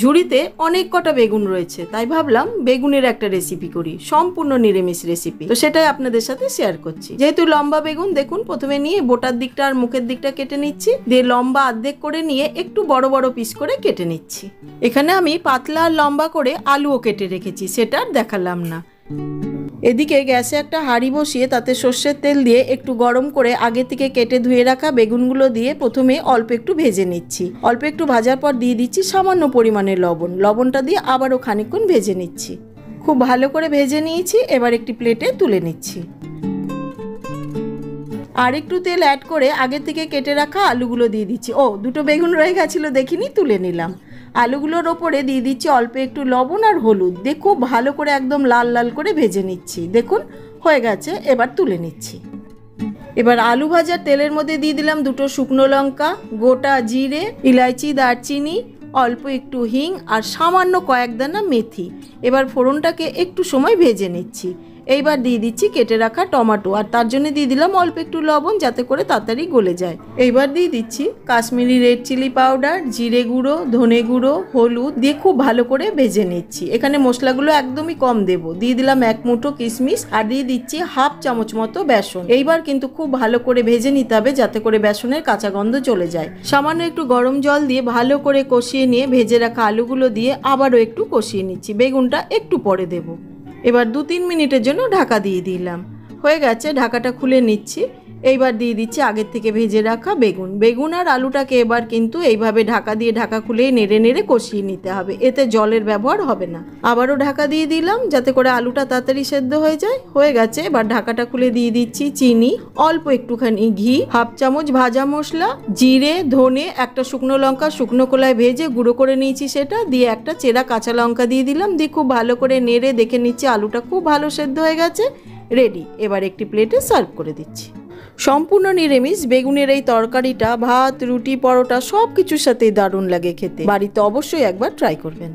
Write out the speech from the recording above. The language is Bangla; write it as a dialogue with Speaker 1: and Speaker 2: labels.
Speaker 1: ঝুড়িতে অনেক কটা বেগুন রয়েছে, তাই ভাবলাম বেগুনের একটা রেসিপি করি, সম্পূর্ণ নিরামিষ রেসিপি। তো সেটাই আপনাদের সাথে শেয়ার করছি। যেহেতু লম্বা বেগুন, দেখুন প্রথমে নিয়ে বোটার দিকটা আর মুখের দিকটা কেটে নিচ্ছি, দিয়ে লম্বা অর্ধেক করে নিয়ে একটু বড় বড় পিস করে কেটে নিচ্ছি। এখানে আমি পাতলা আর লম্বা করে আলুও কেটে রেখেছি, সেটা আর দেখালাম না। এদিকে গ্যাসে একটা হাঁড়ি বসিয়ে তাতে সর্ষের তেল দিয়ে একটু গরম করে আগে থেকে কেটে ধুয়ে রাখা বেগুনগুলো দিয়ে প্রথমে অল্প একটু ভেজে নিচ্ছি। অল্প একটু ভাজার পর দিয়ে দিচ্ছি সামান্য পরিমাণে লবণ। লবণটা দিয়ে আবারও খানিকক্ষণ ভেজে নিচ্ছি। খুব ভালো করে ভেজে নিয়েছি, এবার একটি প্লেটে তুলে নিচ্ছি। আর একটু তেল অ্যাড করে আগে থেকে কেটে রাখা আলুগুলো দিয়ে দিচ্ছি। দুটো বেগুন রয়ে গেছিলো, দেখিনি, তুলে নিলাম। আলুগুলোর ওপরে দিয়ে দিচ্ছি অল্প একটু লবণ আর হলুদ দিয়ে খুব ভালো করে একদম লাল লাল করে ভেজে নিচ্ছি। দেখুন হয়ে গেছে, এবার তুলে নিচ্ছি। এবার আলু ভাজার তেলের মধ্যে দিয়ে দিলাম দুটো শুকনো লঙ্কা, গোটা জিরে, ইলাইচি, দারচিনি, অল্প একটু হিং আর সামান্য কয়েক দানা মেথি। এবার ফোড়নটাকে একটু সময় ভেজে নিচ্ছি। এইবার দিয়ে দিচ্ছি কেটে রাখা টমেটো, আর তার জন্য দিয়ে দিলাম অল্প একটু লবণ, যাতে করে তাড়াতাড়ি গলে যায়। এইবার দিয়ে দিচ্ছি কাশ্মীরি রেড চিলি পাউডার, জিরে গুঁড়ো, ধনে গুঁড়ো, হলুদ দিয়ে খুব ভালো করে ভেজে নিচ্ছি। এখানে মশলাগুলো একদমই কম দেব। দিয়ে দিলাম এক মুঠো কিশমিশ আর দিয়ে দিচ্ছি হাফ চামচ মতো বেসন। এইবার কিন্তু খুব ভালো করে ভেজে নিতে হবে, যাতে করে বেসনের কাঁচা গন্ধ চলে যায়। সামান্য একটু গরম জল দিয়ে ভালো করে কষিয়ে নিয়ে ভেজে রাখা আলুগুলো দিয়ে আবারও একটু কষিয়ে নিচ্ছি। বেগুনটা একটু পরে দেবো। এবার 2-3 মিনিটের জন্য ঢাকা দিয়ে দিলাম। হয়ে গেছে, ঢাকাটা খুলে নিচ্ছি। এইবার দিয়ে দিচ্ছি আগের থেকে ভেজে রাখা বেগুন আর আলুটাকে এবার কিন্তু এইভাবে ঢাকা দিয়ে ঢাকা খুলে নেড়ে নেড়ে কষিয়ে নিতে হবে, এতে জলের ব্যবহার হবে না। আবারও ঢাকা দিয়ে দিলাম, যাতে করে আলুটা তাড়াতাড়ি সেদ্ধ হয়ে যায়। হয়ে গেছে, এবার ঢাকাটা খুলে দিয়ে দিচ্ছি চিনি, অল্প একটুখানি ঘি, হাফ চামচ ভাজা মশলা, জিরে, ধনে, একটা শুকনো লঙ্কা শুকনো কলায় ভেজে গুঁড়ো করে নিয়েছি, সেটা দিয়ে একটা চেরা কাঁচা লঙ্কা দিয়ে দিলাম। দিয়ে খুব ভালো করে নেড়ে দেখে নিচ্ছি আলুটা খুব ভালো সেদ্ধ হয়ে গেছে, রেডি। এবার একটি প্লেটে সার্ভ করে দিচ্ছি। সম্পূর্ণ নিরামিষ বেগুনের এই তরকারিটা ভাত, রুটি, পরোটা সব কিছুর সাথেই দারুণ লাগে খেতে। বাড়িতে অবশ্যই একবার ট্রাই করবেন।